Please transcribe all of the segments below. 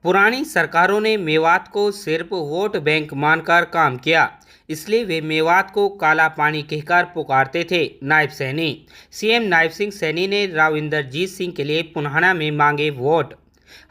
पुरानी सरकारों ने मेवात को सिर्फ वोट बैंक मानकर काम किया, इसलिए वे मेवात को काला पानी कहकर पुकारते थे। नायब सैनी सीएम नायब सिंह सैनी ने राव इंदरजीत सिंह के लिए पुनाहना में मांगे वोट।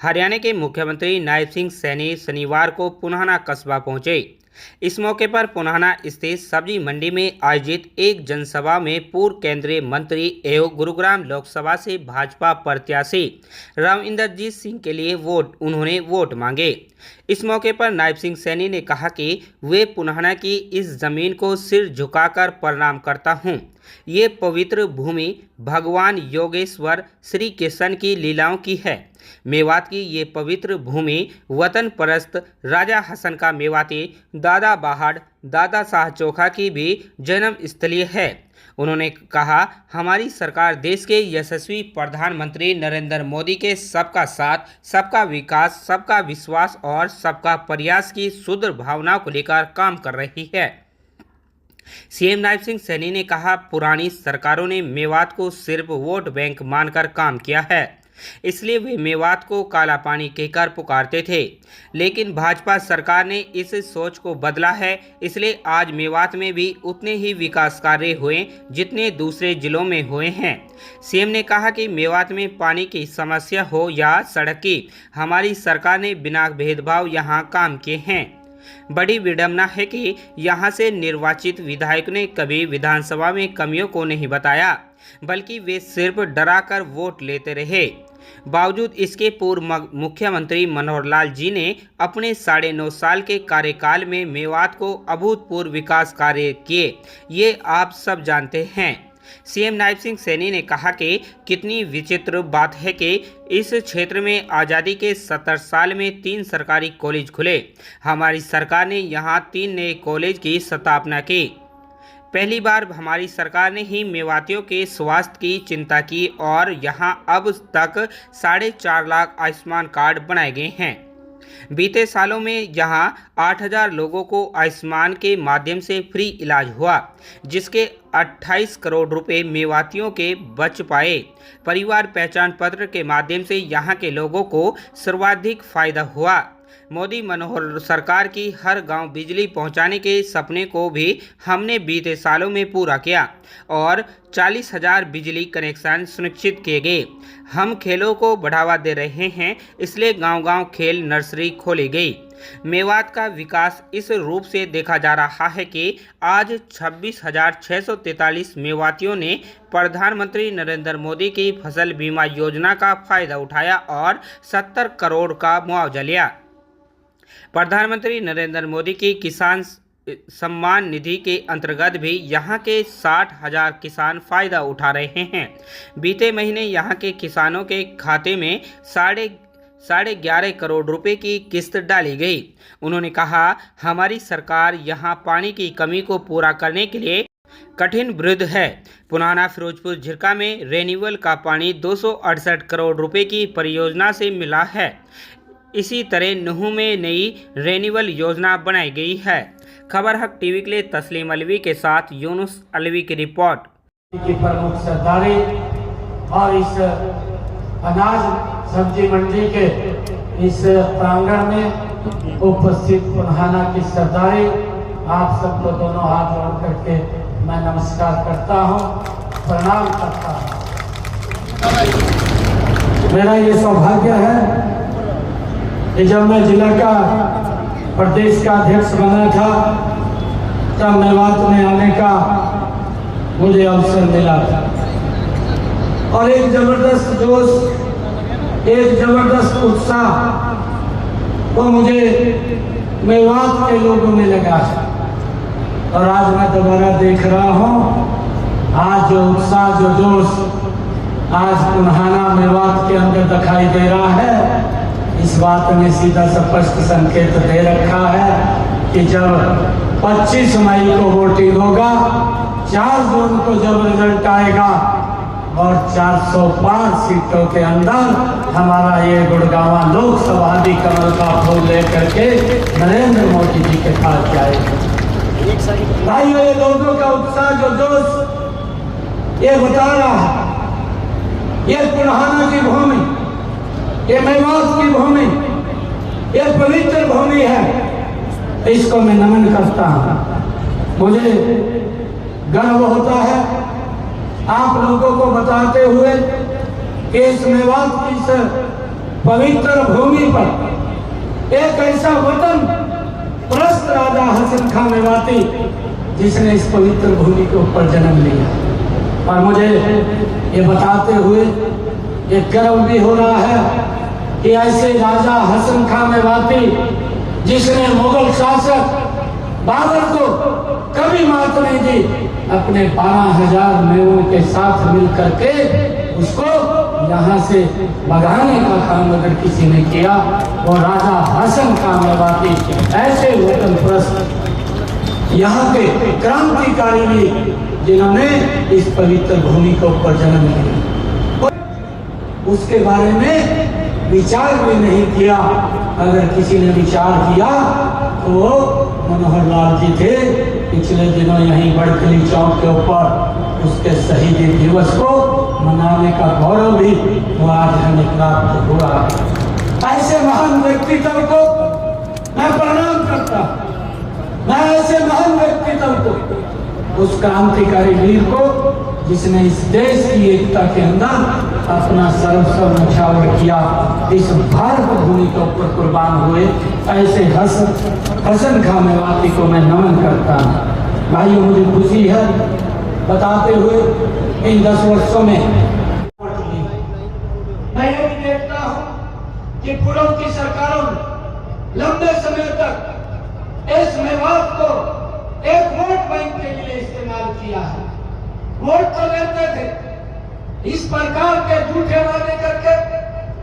हरियाणा के मुख्यमंत्री नायब सिंह सैनी शनिवार को पुनाहना कस्बा पहुंचे। इस मौके पर पुनाहना स्थित सब्जी मंडी में आयोजित एक जनसभा में पूर्व केंद्रीय मंत्री एवं गुरुग्राम लोकसभा से भाजपा प्रत्याशी राव इंदरजीत सिंह के लिए उन्होंने वोट मांगे। इस मौके पर नायब सिंह सैनी ने कहा कि वे पुनाहना की इस जमीन को सिर झुकाकर प्रणाम करता हूं। ये पवित्र भूमि भगवान योगेश्वर श्री कृष्ण की लीलाओं की है। मेवात की ये पवित्र भूमि वतन परस्त राजा हसन का मेवाती दादा बाहड़ दादा शाह चोखा की भी जन्म स्थली है। उन्होंने कहा, हमारी सरकार देश के यशस्वी प्रधानमंत्री नरेंद्र मोदी के सबका साथ, सबका विकास, सबका विश्वास और सबका प्रयास की सुदृढ़ भावना को लेकर काम कर रही है। सीएम नायब सिंह सैनी ने कहा, पुरानी सरकारों ने मेवात को सिर्फ वोट बैंक मानकर काम किया है, इसलिए वे मेवात को काला पानी कहकर पुकारते थे। लेकिन भाजपा सरकार ने इस सोच को बदला है, इसलिए आज मेवात में भी उतने ही विकास कार्य हुए जितने दूसरे जिलों में हुए हैं। सीएम ने कहा कि मेवात में पानी की समस्या हो या सड़क की, हमारी सरकार ने बिना भेदभाव यहाँ काम किए हैं। बड़ी विडंबना है कि यहाँ से निर्वाचित विधायक ने कभी विधानसभा में कमियों को नहीं बताया, बल्कि वे सिर्फ डराकर वोट लेते रहे। बावजूद इसके पूर्व मुख्यमंत्री मनोहर लाल जी ने अपने 9.5 साल के कार्यकाल में मेवात को अभूतपूर्व विकास कार्य किए, ये आप सब जानते हैं। सीएम नायब सिंह सैनी ने कहा कि कितनी विचित्र बात है कि इस क्षेत्र में आज़ादी के 70 साल में 3 सरकारी कॉलेज खुले। हमारी सरकार ने यहाँ 3 नए कॉलेज की स्थापना की। पहली बार हमारी सरकार ने ही मेवातियों के स्वास्थ्य की चिंता की और यहाँ अब तक 4.5 लाख आयुष्मान कार्ड बनाए गए हैं। बीते सालों में यहाँ 8,000 लोगों को आयुष्मान के माध्यम से फ्री इलाज हुआ, जिसके 28 करोड़ रुपए मेवातियों के बच पाए। परिवार पहचान पत्र के माध्यम से यहाँ के लोगों को सर्वाधिक फायदा हुआ। मोदी मनोहर सरकार की हर गांव बिजली पहुंचाने के सपने को भी हमने बीते सालों में पूरा किया और 40,000 बिजली कनेक्शन सुनिश्चित किए गए। हम खेलों को बढ़ावा दे रहे हैं, इसलिए गांव-गांव खेल नर्सरी खोली गई। मेवात का विकास इस रूप से देखा जा रहा है कि आज 26,643 मेवातियों ने प्रधानमंत्री नरेंद्र मोदी की फसल बीमा योजना का फायदा उठाया और 70 करोड़ का मुआवजा लिया। प्रधानमंत्री नरेंद्र मोदी की किसान सम्मान निधि के अंतर्गत भी यहाँ के 60,000 किसान फायदा उठा रहे हैं। बीते महीने यहाँ के किसानों के खाते में 11.5 करोड़ रुपए की किस्त डाली गई। उन्होंने कहा, हमारी सरकार यहाँ पानी की कमी को पूरा करने के लिए कठिन विरुद्ध है। पुनाहना फिरोजपुर झिरका में रेन्यूअल का पानी 268 करोड़ रुपए की परियोजना से मिला है। इसी तरह नूह में नई रेन्यूअल योजना बनाई गई है। खबर हक टीवी के लिए तस्लीम अलवी के साथ यूनुस अलवी की रिपोर्ट। की प्रमुख सरदारी और इस अनाज सब्जी मंडी के इस प्रांगण में उपस्थित पुनाहना की सरदारी, आप सबको दोनों हाथ जोड़ करके मैं नमस्कार करता हूं, प्रणाम करता हूं। मेरा ये सौभाग्य है कि जब मैं जिला का प्रदेश का अध्यक्ष बना था तब मेवात में आने का मुझे अवसर मिला था और एक जबरदस्त जोश, एक जबरदस्त उत्साह वो मुझे मेवात के लोगों में लगा और आज मैं दोबारा देख रहा हूँ, आज जो उत्साह, जो जोश आज पुनाहना मेवात के अंदर दिखाई दे रहा है, इस बात ने सीधा स्पष्ट संकेत दे रखा है कि जब 25 मई को वोटिंग होगा, 4 जून को जब रिजल्ट आएगा और 405 सीटों के अंदर हमारा ये गुड़गांवा लोकसभा कमल का फूल लेकर के नरेंद्र मोदी जी के पास जाएगा। भाइयों, ये लोगों का उत्साह, जो जोश, ये बता रहा है, ये पुनाहना की भूमि, ये मेवात की भूमि पवित्र भूमि है, इसको मैं नमन करता हूँ। मुझे गर्व होता है आप लोगों को बताते हुए कि इस मेवात की इस पवित्र भूमि पर एक ऐसा वतन प्रस्त राजा हसन खां मेवाती जिसने इस पवित्र भूमि के ऊपर जन्म लिया, और मुझे ये बताते हुए एक गर्व भी हो रहा है कि ऐसे राजा हसन खां मेवाती जिसने मुगल शासक बाबर को कभी मात नहीं दी, अपने 12,000 मेवों के साथ मिलकर के उसको यहाँ से भगाने का काम अगर किसी ने किया वो राजा हसन खां मेवाती ऐसे वतन प्रस्त यहाँ के क्रांतिकारी भी जिन्होंने इस पवित्र भूमि के ऊपर जन्म लिया, उसके बारे में विचार भी नहीं किया। अगर किसी ने विचार किया तो वो मनोहर लाल जी थे। पिछले दिनों यहीं बड़खली चौक के ऊपर उसके शहीदी दिवस को मनाने का गौरव भी वो आज हमें प्राप्त हुआ। ऐसे महान व्यक्तित्व को मैं प्रणाम करता हूँ। मैं ऐसे महान व्यक्तित्व को, उस क्रांतिकारी वीर को जिसने इस देश की एकता के अंदर अपना सर्वस्व न्यौछावर किया, इस भारत भूमि के ऊपर कुर्बान हुए, ऐसे हसन खां मेवाती को मैं नमन करता हूँ। भाइयों, मुझे खुशी है बताते हुए इन 10 वर्षों में मैं ये भी देखता हूँ कि पूर्व की सरकारों ने लंबे समय तक इस मेवात को एक वोट बैंक के लिए इस्तेमाल किया है। वोट तो लेते थे, इस प्रकार के झूठे वादे करके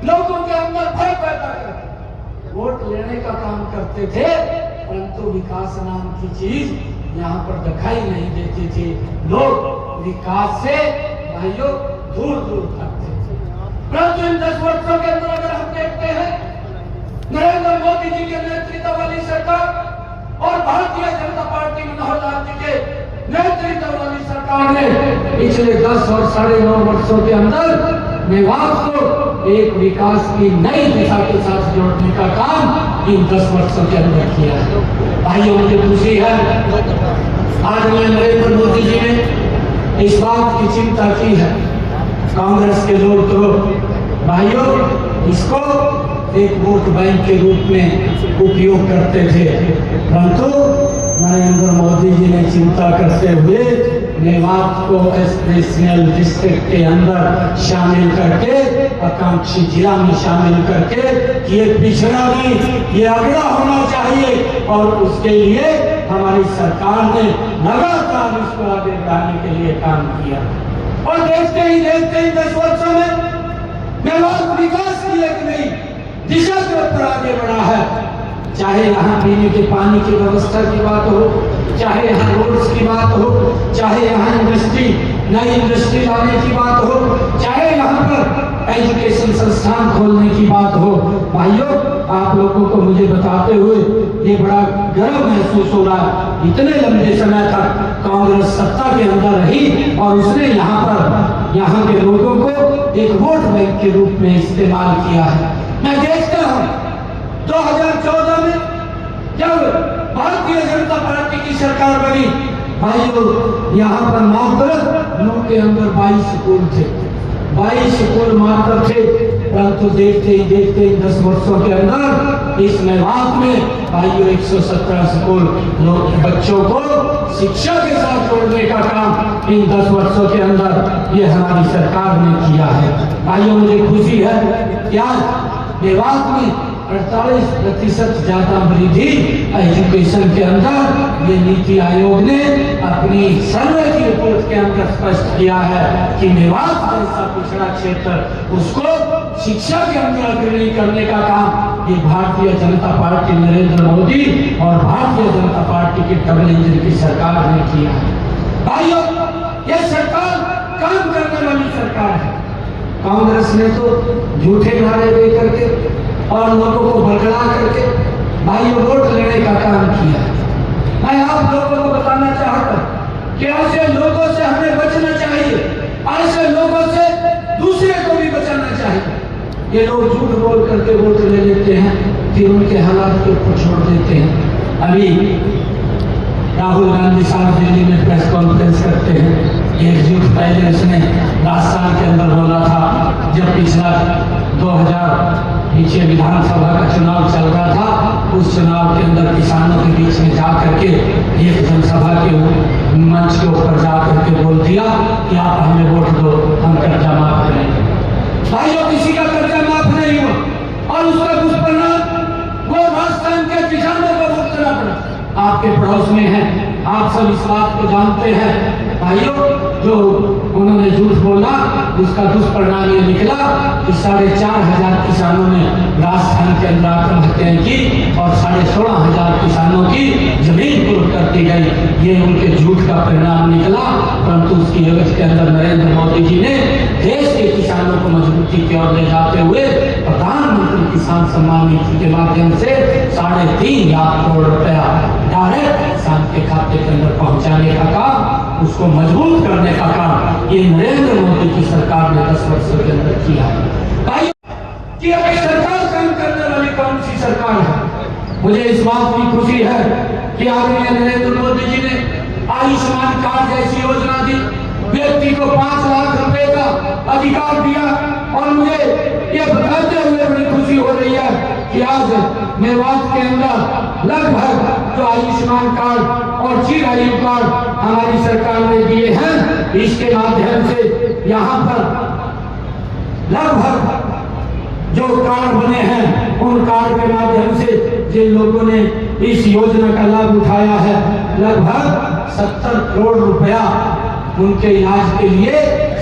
लोगों के अंदर भय पैदा करके वोट लेने का काम करते थे, परंतु विकास नाम की चीज यहाँ पर दिखाई नहीं देती थी। लोग विकास से भाइयों दूर दूर भागते थे। परंतु इन 10 वर्षों के अंदर अगर हम देखते हैं, नरेंद्र मोदी जी के नेतृत्व वाली सरकार और भारतीय जनता पार्टी मनोहर लाल जी के नेतृत्व वाली सरकार ने पिछले 10 और 9.5 वर्षों के अंदर मेवात को एक विकास की नई दिशा के साथ जोड़ने का काम इन 10 वर्षों के अंदर किया है। भाइयों, मुझे खुशी है आज मैं नरेंद्र मोदी जी ने इस बात की चिंता की है। कांग्रेस के लोग तो भाइयों इसको एक वोट बैंक के रूप में उपयोग करते थे, परंतु नरेंद्र मोदी जी ने चिंता करते हुए मेवात को स्पेशल डिस्ट्रिक्ट के अंदर शामिल करके, आकांक्षी जिला में शामिल करके, ये पिछड़ा नहीं, ये अगड़ा होना चाहिए, और उसके लिए हमारी सरकार ने लगातार इसको आगे बढ़ाने के लिए काम किया। और देखते ही 10 वर्षों में मेवात विकास की एक नई दिशा के ऊपर आगे बढ़ा है। चाहे यहाँ पीने के पानी की व्यवस्था की बात हो, चाहे यहाँ रोड्स की बात हो, चाहे यहाँ इंडस्ट्री, नई इंडस्ट्री लाने की बात हो, चाहे यहाँ पर एजुकेशन संस्थान खोलने की बात हो। भाइयों, आप लोगों को मुझे बताते हुए ये बड़ा गर्व महसूस हो रहा है। इतने लंबे समय तक कांग्रेस सत्ता के अंदर रही और उसने यहाँ के लोगों को एक वोट बैंक के रूप में इस्तेमाल किया है। मैं देखता हूँ 2014 में जब भारतीय जनता पार्टी की सरकार बनी, भाइयों यहाँ पर मात्र लोगों के अंदर 22 स्कूल थे, 22 स्कूल मात्र थे, परंतु देखते ही 10 वर्षों के अंदर इस मेवात में भाइयों 117 स्कूल बच्चों को शिक्षा के साथ जोड़ने का काम इन 10 वर्षों के अंदर ये हमारी सरकार ने किया है। भाइयों, मुझे खुशी है कि आज मेवात में 48% ज्यादा वृद्धि एजुकेशन के अंदर ये नीति आयोग ने अपनी सर्वे की रिपोर्ट के अंदर स्पष्ट किया है कि मेवात जैसा पिछड़ा क्षेत्र उसको शिक्षा के अंदर अग्रणी करने का काम ये भारतीय जनता पार्टी नरेंद्र मोदी और भारतीय जनता पार्टी की डबल इंजन की सरकार ने किया है। भाइयों, ये सरकार काम करने वाली सरकार है। कांग्रेस ने तो झूठे नारे दे करके और लोगों को भड़का करके भाइयों वोट लेने का काम किया। मैं आप लोगों को बताना चाहता हूं कि ऐसे लोगों से हमें बचना चाहिए, ऐसे लोगों से दूसरे को भी बचाना चाहिए। ये लोग झूठ बोल करके वोट ले लेते हैं, फिर उनके हालात के ऊपर छोड़ देते हैं। अभी राहुल गांधी साहब दिल्ली में प्रेस कॉन्फ्रेंस करते हैं, एक झूठ पहले उसने राजस्थान के अंदर बोला था, जब पिछला 2000 पीछे विधानसभा का चुनाव चल रहा था, उस चुनाव के अंदर किसानों के बीच में जा करके एक जनसभा के मंच के ऊपर जा करके बोल दिया कि आप हमें वोट दो, हम कर्जा माफ करेंगे। भाइयों, किसी का कर्जा माफ नहीं हुआ और उसका दुष्परिणाम वो राजस्थान के किसानों को भुगतना पड़ा। आपके पड़ोस में है, आप सब इस बात को जानते हैं। भाइयों, जो उन्होंने झूठ बोला उसका दुष्परिणाम ये निकला कि 4,500 किसानों ने राजस्थान के अंदर आत्महत्याएं की और 16,500 किसानों की जमीन कुर्क कर दी गई। ये उनके झूठ का परिणाम निकला। परंतु उसकी एवज के अंदर नरेंद्र मोदी जी ने देश के किसानों को मजबूती की ओर ले जाते हुए प्रधानमंत्री किसान सम्मान निधि के माध्यम से 3.5 लाख करोड़ रुपया डायरेक्ट किसान के खाते के अंदर पहुंचाने का काम, उसको मजबूत करने का काम ये नरेंद्र मोदी की सरकार ने 10 वर्षों के अंदर किया है। भाई, कि अगर सरकार काम करने वाली कौन सी सरकार है? मुझे इस बात की खुशी है कि आदरणीय नरेंद्र मोदी जी ने आयुष्मान कार्ड जैसी योजना दी, व्यक्ति को 5 लाख रुपए का अधिकार दिया। और मुझे ये बताते हुए बड़ी खुशी हो रही है कि आज मेवात के अंदर लगभग जो आयुष्मान कार्ड और चिरायु कार्ड हमारी सरकार ने दिए हैं, इसके माध्यम से यहाँ पर लगभग जो कार्ड बने हैं, उन कार्ड के माध्यम से जिन लोगों ने इस योजना का लाभ उठाया है, लगभग 70 करोड़ रुपया उनके इलाज के लिए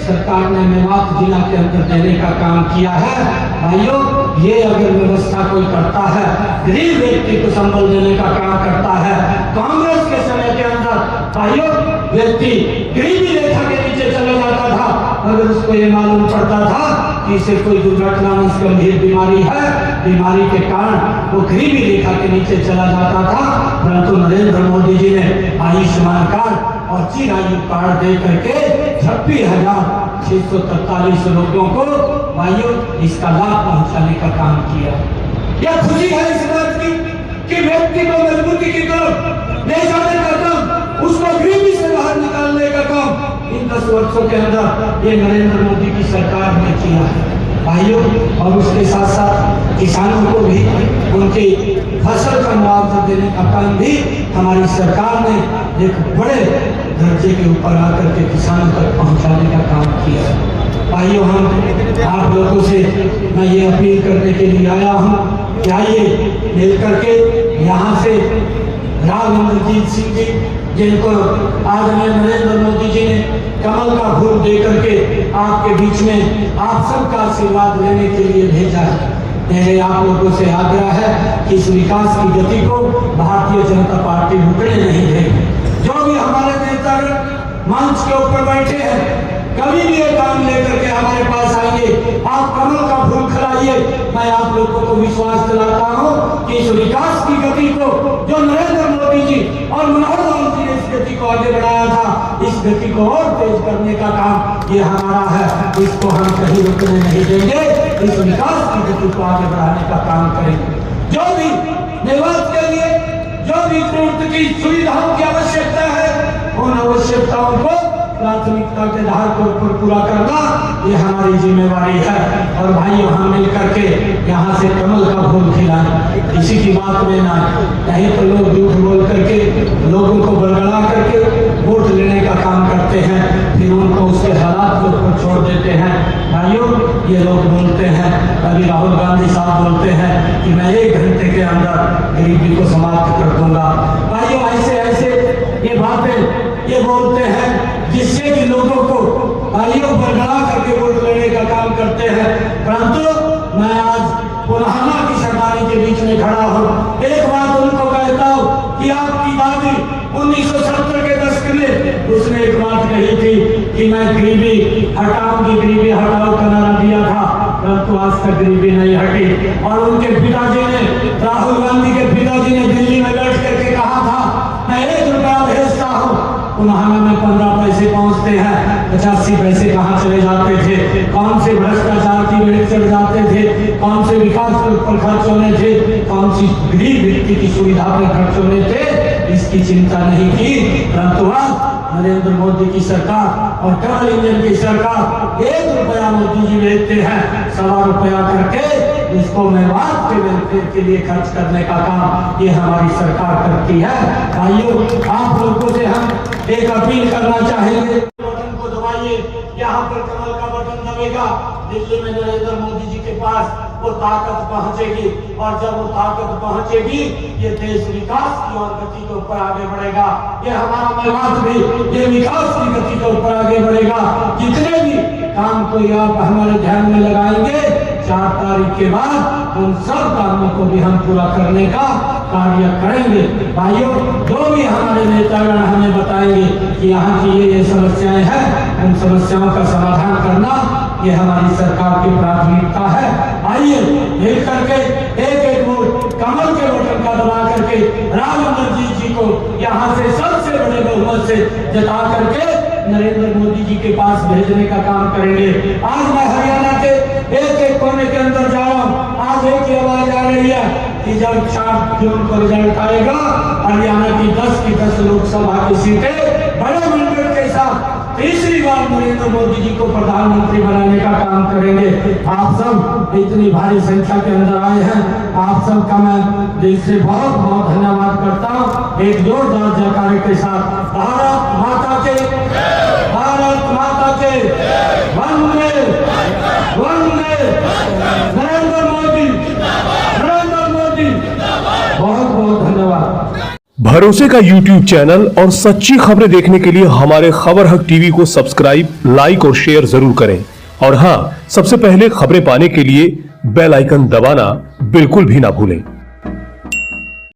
सरकार ने मेवात जिला के अंदर देने का काम किया है। भाइयों, ये अगर व्यवस्था कोई करता है, गरीब व्यक्ति को संबल देने का काम करता है। कांग्रेस के समय के अंदर भाइयों, व्यक्ति गरीबी रेखा के नीचे चला जाता था अगर उसको ये मालूम पड़ता था कि इसे कोई दुर्घटना में गंभीर बीमारी है, बीमारी के कारण वो गरीबी रेखा के नीचे चला जाता था। परंतु नरेंद्र मोदी जी ने आयुष्मान कार्ड और चिरायु कार्ड दे करके 26,643 लोगों को भाइयों इसका लाभ पहुंचाने का काम किया। यह खुशी है इस बात की कि व्यक्ति को मजबूती की तरफ ले जाने का काम, उसको गरीबी से बाहर निकालने का काम इन 10 वर्षों के अंदर ये नरेंद्र मोदी की सरकार ने किया है। भाइयों, और उसके साथ साथ किसानों को भी उनकी फसल का मुआवजा देने का काम भी हमारी सरकार ने एक बड़े दर्जे के ऊपर आकर के किसानों तक पहुंचाने का काम किया है। भाइयों, हम आप लोगों से मैं ये अपील करने के लिए आया हूँ कि आइए मिल करके यहाँ से राव इंद्रजीत सिंह जी, जिनको आदरणीय नरेंद्र मोदी जी ने कमल का फूल दे करके आपके बीच में आप सबका आशीर्वाद लेने के लिए भेजा है। मेरे आप लोगों से आग्रह है कि इस विकास की गति को भारतीय जनता पार्टी रुकने नहीं देगी। जो भी हमारे नेता मंच के ऊपर बैठे हैं, कभी भी ये काम लेकर के हमारे पास आएंगे, आप कमल का फूल खिलाइए। मैं आप लोगों को विश्वास दिलाता हूँ कि इस विकास की गति को जो नरेंद्र मोदी जी और मनोहर लाल जी ने इस गति को आगे बढ़ाया था, इस गति को और तेज करने का काम ये हमारा है। इसको हम कहीं रुकने नहीं देंगे, इस विकास की गति को आगे बढ़ाने का काम करेंगे। जो भी मेवात के लिए जो भी पूर्ति की सुविधाओं की आवश्यकता है, उन आवश्यकताओं को प्राथमिकता के आधार के ऊपर पूरा करना ये हमारी जिम्मेवारी है। और भाइयों, हम मिल करके यहाँ से कमल का फूल खिलाएं, किसी की बात में ना, कहीं तो लोग झूठ बोल करके लोगों को बड़बड़ा करके वोट लेने का काम करते हैं, फिर उनको उसके हालात के ऊपर छोड़ देते हैं। भाइयों, ये लोग बोलते हैं, अभी राहुल गांधी साहब बोलते हैं कि मैं 1 घंटे के अंदर गरीबी को समाप्त कर दूंगा। भाइयों, ऐसे ऐसे ये बातें ये बोलते हैं जिससे कि लोगों को भाइयों बरगड़ा करके वोट लेने का काम करते हैं। परंतु मैं आज पुराना की सरदारी के बीच में खड़ा हूँ। एक बात उनको कहता हूँ कि आपकी दादी 1970 के दशक में उसने एक बात कही थी कि मैं गरीबी हटाऊंगी, गरीबी हटाओ का नारा दिया था, परंतु आज तक गरीबी नहीं हटी। और उनके पिताजी ने, राहुल गांधी के पिताजी ने दिल्ली में बैठ करके कहा था, मैं 1 रुपया भेजता हूँ, पुनाहाना में 15 पैसे पहुंचते हैं, 85 पैसे कहाँ चले जाते थे, कौन से भ्रष्टाचार की बेड़ चढ़ जाते थे। होने थे, कौन सी गरीब व्यक्ति की सुविधा पर खर्च होने थे, इसकी चिंता नहीं की। परंतु आज नरेंद्र मोदी की सरकार और डबल इंजन की सरकार 1 रुपया मोदी जी भेजते हैं, 1.25 रुपया करके इसको मेवात के वेलफेयर के लिए खर्च करने का काम ये हमारी सरकार करती है। भाइयों, आप लोगों से हम एक अपील करना चाहेंगे, बटन को दबाइए, यहाँ पर कमल का बटन दबेगा, दिल्ली में नरेंद्र मोदी जी के पास वो ताकत पहुंचेगी, और जब वो ताकत पहुंचेगी ये देश विकास की और गति के ऊपर आगे बढ़ेगा। ये हमारा मेवात भी ये विकास की गति के ऊपर आगे बढ़ेगा। जितने भी काम को आप हमारे ध्यान में लगाएंगे, 4 तारीख के बाद उन सब कामों को भी हम पूरा करने का कार्य करेंगे। भाइयों, जो भी हमारे नेतागण हमें बताएंगे कि यहाँ की ये समस्याएं हैं, उन समस्याओं का समाधान करना ये हमारी सरकार की प्राथमिकता है। आइए मिल करके एक वोट कमल के बटन का दबा करके रामचंद्र जी को यहाँ से सबसे बड़े बहुमत से जिता करके नरेंद्र मोदी जी के पास भेजने का काम करेंगे। आज मैं हरियाणा के एक कोने के अंदर जा रहा हूँ, आज एक ही आवाज आ रही है कि जब 4 जून को रिजल्ट आएगा, हरियाणा की 10 लोकसभा की सीटें बड़े मंडल के साथ तीसरी बार नरेंद्र मोदी जी को प्रधानमंत्री बनाने का काम करेंगे। आप सब इतनी भारी संख्या के अंदर आए हैं, आप सबका मैं दिल से बहुत बहुत धन्यवाद करता हूँ। एक जोरदार जयकारे के साथ भारत माता के वंदे वंदे, नरेंद्र मोदी, बहुत बहुत धन्यवाद। भरोसे का YouTube चैनल और सच्ची खबरें देखने के लिए हमारे खबर हक टीवी को सब्सक्राइब, लाइक और शेयर जरूर करें। और हाँ, सबसे पहले खबरें पाने के लिए बेल आइकन दबाना बिल्कुल भी ना भूलें।